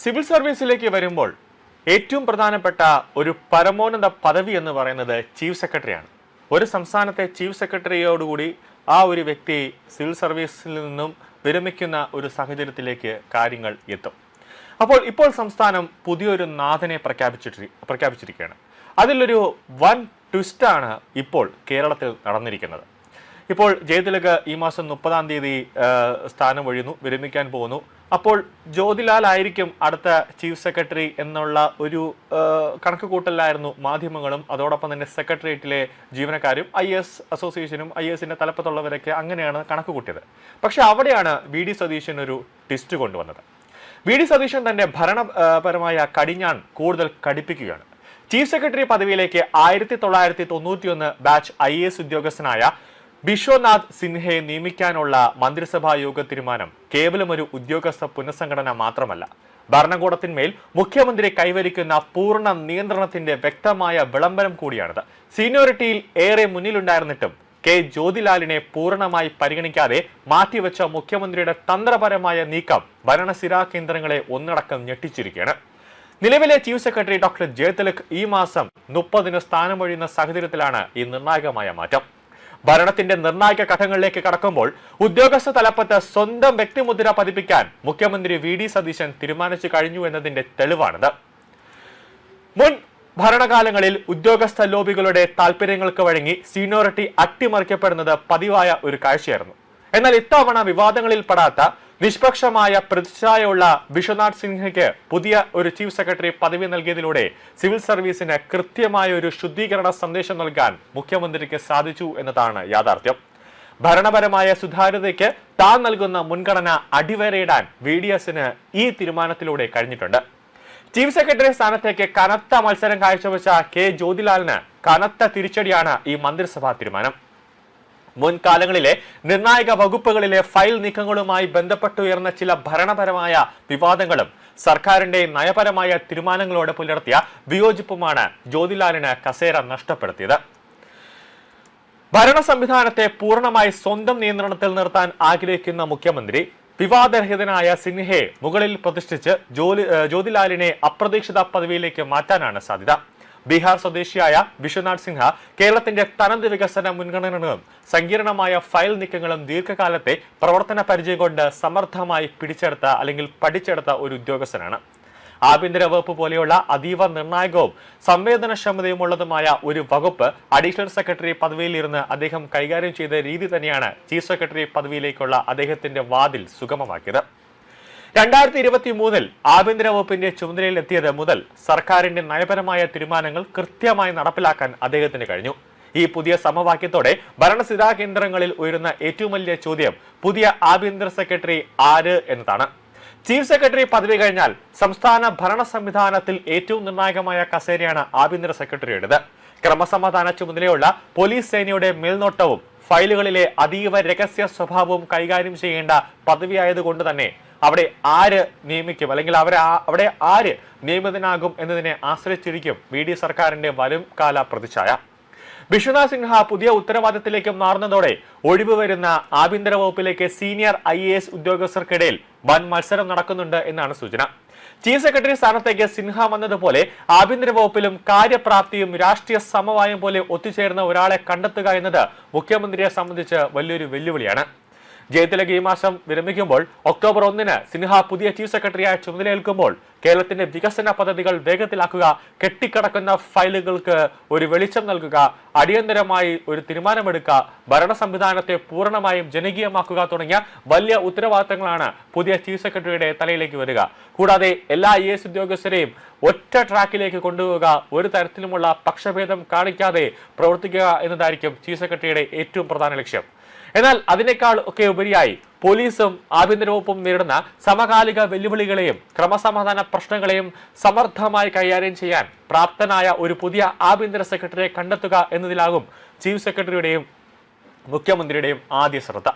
Civil സർവീസിലേക്ക് വരുമ്പോൾ ഏറ്റവും പ്രധാനപ്പെട്ട ഒരു പരമോന്നത പദവി എന്ന് പറയുന്നത് ചീഫ് സെക്രട്ടറിയാണ്. ഒരു സംസ്ഥാനത്തെ ചീഫ് സെക്രട്ടറിയോടുകൂടി ആ ഒരു വ്യക്തി സിവിൽ സർവീസിൽ നിന്നും വിരമിക്കുന്ന ഒരു സാഹചര്യത്തിലേക്ക് കാര്യങ്ങൾ എത്തും. ഇപ്പോൾ സംസ്ഥാനം പുതിയൊരു നാഥനെ പ്രഖ്യാപിച്ചിരിക്കുകയാണ്. അതിലൊരു വൻ ട്വിസ്റ്റാണ് ഇപ്പോൾ കേരളത്തിൽ നടന്നിരിക്കുന്നത്. ഇപ്പോൾ ജയതിലക് ഈ മാസം 30-ാം തീയതി സ്ഥാനം ഒഴിയുന്നു, വിരമിക്കാൻ പോകുന്നു. അപ്പോൾ ജ്യോതിലാൽ ആയിരിക്കും അടുത്ത ചീഫ് സെക്രട്ടറി എന്നുള്ള ഒരു കണക്കുകൂട്ടലായിരുന്നു മാധ്യമങ്ങളും അതോടൊപ്പം തന്നെ സെക്രട്ടേറിയറ്റിലെ ജീവനക്കാരും IAS അസോസിയേഷനും IASന്റെ തലപ്പത്തുള്ളവരൊക്കെ അങ്ങനെയാണ് കണക്കുകൂട്ടിയത്. പക്ഷെ അവിടെയാണ് VD സതീശൻ ഒരു ട്വിസ്റ്റ് കൊണ്ടുവന്നത്. VD സതീശൻ തന്റെ ഭരണപരമായ കടിഞ്ഞാൺ കൂടുതൽ കടുപ്പിക്കുകയാണ്. ചീഫ് സെക്രട്ടറി പദവിയിലേക്ക് 1991 ബാച്ച് IAS ഉദ്യോഗസ്ഥനായ ബിശ്വനാഥ് സിൻഹയെ നിയമിക്കാനുള്ള മന്ത്രിസഭാ യോഗ തീരുമാനം കേവലം ഒരു ഉദ്യോഗസ്ഥ പുനഃസംഘടന മാത്രമല്ല, ഭരണകൂടത്തിന്മേൽ മുഖ്യമന്ത്രി കൈവരിക്കുന്ന പൂർണ്ണ നിയന്ത്രണത്തിന്റെ വ്യക്തമായ വിളംബരം കൂടിയാണിത്. സീനിയോറിറ്റിയിൽ ഏറെ മുന്നിലുണ്ടായിരുന്നിട്ടും ജ്യോതിലാലിനെ പൂർണ്ണമായി പരിഗണിക്കാതെ മാറ്റിവെച്ച മുഖ്യമന്ത്രിയുടെ തന്ത്രപരമായ നീക്കം ഭരണസിരാ കേന്ദ്രങ്ങളെ ഒന്നടക്കം ഞെട്ടിച്ചിരിക്കുകയാണ്. നിലവിലെ ചീഫ് സെക്രട്ടറി ഡോക്ടർ ജയതിലക് ഈ മാസം 30-ന് സ്ഥാനമൊഴിയുന്ന സാഹചര്യത്തിലാണ് ഈ നിർണായകമായ മാറ്റം. ഭരണത്തിന്റെ നിർണായക ഘട്ടങ്ങളിലേക്ക് കടക്കുമ്പോൾ ഉദ്യോഗസ്ഥ തലപ്പത്ത് സ്വന്തം വ്യക്തിമുദ്ര പതിപ്പിക്കാൻ മുഖ്യമന്ത്രി VD സതീശൻ തീരുമാനിച്ചു കഴിഞ്ഞു എന്നതിന്റെ തെളിവാണിത്. മുൻ ഭരണകാലങ്ങളിൽ ഉദ്യോഗസ്ഥ ലോബികളുടെ താല്പര്യങ്ങൾക്ക് വഴങ്ങി സീനിയോറിറ്റി അട്ടിമറിക്കപ്പെടുന്നത് പതിവായ ഒരു കാഴ്ചയായിരുന്നു. എന്നാൽ ഇത്തവണ വിവാദങ്ങളിൽ പെടാത്ത നിഷ്പക്ഷമായ പ്രതിച്ഛായുള്ള ബിശ്വനാഥ് സിൻഹയ്ക്ക് പുതിയ ഒരു ചീഫ് സെക്രട്ടറി പദവി നൽകിയതിലൂടെ സിവിൽ സർവീസിന് കൃത്യമായ ഒരു ശുദ്ധീകരണ സന്ദേശം നൽകാൻ മുഖ്യമന്ത്രിക്ക് സാധിച്ചു എന്നതാണ് യാഥാർത്ഥ്യം. ഭരണപരമായ സുതാര്യതയ്ക്ക് താൻ നൽകുന്ന മുൻഗണന അടിവരയിടാൻ VDSന് ഈ തീരുമാനത്തിലൂടെ കഴിഞ്ഞിട്ടുണ്ട്. ചീഫ് സെക്രട്ടറി സ്ഥാനത്തേക്ക് കനത്ത മത്സരം കാഴ്ചവെച്ച ജ്യോതിലാലിന് കനത്ത തിരിച്ചടിയാണ് ഈ മന്ത്രിസഭാ തീരുമാനം. മുൻകാലങ്ങളിലെ നിർണായക വകുപ്പുകളിലെ ഫയൽ നീക്കങ്ങളുമായി ബന്ധപ്പെട്ടുയർന്ന ചില ഭരണപരമായ വിവാദങ്ങളും സർക്കാരിന്റെ നയപരമായ തീരുമാനങ്ങളോട് പുലർത്തിയ വിയോജിപ്പുമാണ് ജ്യോതിലാലിന് കസേര നഷ്ടപ്പെടുത്തിയത്. ഭരണ സംവിധാനത്തെ പൂർണ്ണമായി സ്വന്തം നിയന്ത്രണത്തിൽ നിർത്താൻ ആഗ്രഹിക്കുന്ന മുഖ്യമന്ത്രി വിവാദരഹിതനായ സിൻഹയെ മുകളിൽ പ്രതിഷ്ഠിച്ച് ജ്യോതിലാലിനെ അപ്രതീക്ഷിത പദവിയിലേക്ക് മാറ്റാനാണ് സാധ്യത. ബീഹാർ സ്വദേശിയായ ബിശ്വനാഥ് സിൻഹ കേരളത്തിന്റെ തനത് വികസന മുൻഗണനകളും സങ്കീർണമായ ഫയൽ നീക്കങ്ങളും ദീർഘകാലത്തെ പ്രവർത്തന പരിചയം കൊണ്ട് സമർത്ഥമായി പഠിച്ചെടുത്ത ഒരു ഉദ്യോഗസ്ഥനാണ്. ആഭ്യന്തര വകുപ്പ് പോലെയുള്ള അതീവ നിർണായകവും സംവേദനക്ഷമതയുമുള്ളതുമായ ഒരു വകുപ്പ് അഡീഷണൽ സെക്രട്ടറി പദവിയിൽ ഇരുന്ന് അദ്ദേഹം കൈകാര്യം ചെയ്ത രീതി തന്നെയാണ് ചീഫ് സെക്രട്ടറി പദവിയിലേക്കുള്ള അദ്ദേഹത്തിന്റെ വാതിൽ സുഗമമാക്കിയത്. 2023-ൽ ആഭ്യന്തര വകുപ്പിന്റെ ചുമതലയിൽ എത്തിയത് മുതൽ സർക്കാരിന്റെ നയപരമായ തീരുമാനങ്ങൾ കൃത്യമായി നടപ്പിലാക്കാൻ അദ്ദേഹത്തിന് കഴിഞ്ഞു. ഈ പുതിയ സമവാക്യത്തോടെ ഭരണസിരാ കേന്ദ്രങ്ങളിൽ ഉയരുന്ന ഏറ്റവും വലിയ ചോദ്യം പുതിയ ആഭ്യന്തര സെക്രട്ടറി ആര് എന്നതാണ്. ചീഫ് സെക്രട്ടറി പദവി കഴിഞ്ഞാൽ സംസ്ഥാന ഭരണ സംവിധാനത്തിൽ ഏറ്റവും നിർണായകമായ കസേരയാണ് ആഭ്യന്തര സെക്രട്ടറിയുടേത്. ക്രമസമാധാന ചുമതലയുള്ള പോലീസ് സേനയുടെ മേൽനോട്ടവും ഫയലുകളിലെ അതീവ രഹസ്യ സ്വഭാവവും കൈകാര്യം ചെയ്യേണ്ട പദവിയായതുകൊണ്ട് തന്നെ അവിടെ ആര് നിയമിക്കും അല്ലെങ്കിൽ അവിടെ ആര് നിയമിതനാകും എന്നതിനെ ആശ്രയിച്ചിരിക്കും VD സർക്കാരിന്റെ വരും കാല പ്രതിച്ഛായ. ബിശ്വനാഥ് സിൻഹ പുതിയ ഉത്തരവാദിത്തത്തിലേക്ക് മാറുന്നതോടെ ഒഴിവ് വരുന്ന ആഭ്യന്തര വകുപ്പിലേക്ക് സീനിയർ IAS ഉദ്യോഗസ്ഥർക്കിടയിൽ വൻ മത്സരം നടക്കുന്നുണ്ട് എന്നാണ് സൂചന. ചീഫ് സെക്രട്ടറി സ്ഥാനത്തേക്ക് സിൻഹ വന്നതുപോലെ ആഭ്യന്തര വകുപ്പിലും കാര്യപ്രാപ്തിയും രാഷ്ട്രീയ സമവായം പോലെ ഒത്തുചേർന്ന ഒരാളെ കണ്ടെത്തുക എന്നത് മുഖ്യമന്ത്രിയെ സംബന്ധിച്ച് വലിയൊരു വെല്ലുവിളിയാണ്. ജയതിലക് ഈ മാസം വിരമിക്കുമ്പോൾ ഒക്ടോബർ 1-ന് സിൻഹ പുതിയ ചീഫ് സെക്രട്ടറിയായി ചുമതലയേൽക്കുമ്പോൾ കേരളത്തിന്റെ വികസന പദ്ധതികൾ വേഗത്തിലാക്കുക, കെട്ടിക്കിടക്കുന്ന ഫയലുകൾക്ക് ഒരു വെളിച്ചം നൽകുക, അടിയന്തരമായി ഒരു തീരുമാനമെടുക്കുക, ഭരണ സംവിധാനത്തെ പൂർണ്ണമായും ജനകീയമാക്കുക തുടങ്ങിയ വലിയ ഉത്തരവാദിത്തങ്ങളാണ് പുതിയ ചീഫ് സെക്രട്ടറിയുടെ തലയിലേക്ക് വരിക. കൂടാതെ എല്ലാ IAS ഉദ്യോഗസ്ഥരെയും ഒറ്റ ട്രാക്കിലേക്ക് കൊണ്ടുപോവുക, ഒരു തരത്തിലുമുള്ള പക്ഷഭേദം കാണിക്കാതെ പ്രവർത്തിക്കുക എന്നതായിരിക്കും ചീഫ് സെക്രട്ടറിയുടെ ഏറ്റവും പ്രധാന ലക്ഷ്യം. എന്നാൽ അതിനേക്കാൾ ഒക്കെ ഉപരിയായി പോലീസും ആഭ്യന്തര വകുപ്പും നേരിടുന്ന സമകാലിക വെല്ലുവിളികളെയും ക്രമസമാധാന പ്രശ്നങ്ങളെയും സമർത്ഥമായി കൈകാര്യം ചെയ്യാൻ പ്രാപ്തനായ ഒരു പുതിയ ആഭ്യന്തര സെക്രട്ടറിയെ കണ്ടെത്തുക എന്നതിലാകും ചീഫ് സെക്രട്ടറിയുടെയും മുഖ്യമന്ത്രിയുടെയും ആദ്യ ശ്രദ്ധ.